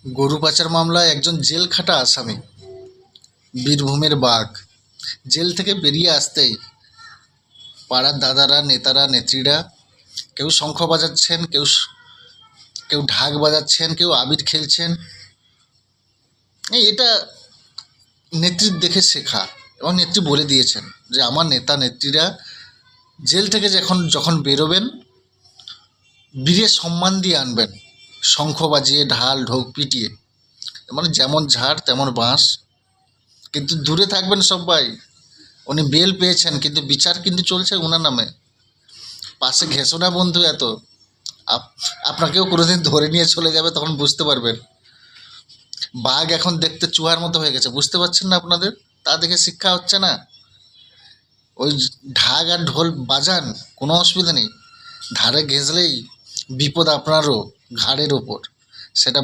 গরু পাচার মামলায় একজন জেল খাটা আসামি বীরভূমের বাঘ জেল থেকে বেরিয়ে আসতেই পাড়ার দাদারা, নেতারা, নেত্রীরা কেউ শঙ্খ বাজাচ্ছেন, কেউ কেউ ঢাক বাজাচ্ছেন, কেউ আবির খেলছেন। এটা নেত্রীর দেখে শেখা, এবং নেত্রী বলে দিয়েছেন যে আমার নেতা নেত্রীরা জেল থেকে যখন বেরোবেন বীরের সম্মান দিয়ে আনবেন, শঙ্খ বাজিয়ে, ঢাল ঢোক পিটিয়ে, মানে যেমন ঝাড় তেমন বাঁশ। কিন্তু দূরে থাকবেন সবাই। উনি বেল পেয়েছেন, কিন্তু বিচার কিন্তু চলছে ওনার নামে। পাশে ঘেঁষো না বন্ধু, এত আপনাকেও কোনোদিন ধরে নিয়ে চলে যাবে, তখন বুঝতে পারবেন। বাঘ এখন দেখতে চুহার মতো হয়ে গেছে, বুঝতে পারছেন না আপনাদের? তা দেখে শিক্ষা হচ্ছে না? ওই ঢাক আর ঢোল বাজান, কোনো অসুবিধা নেই, ধারে ঘেঁষলেই বিপদ আপনারও ঘাড়ের ওপর, সেটা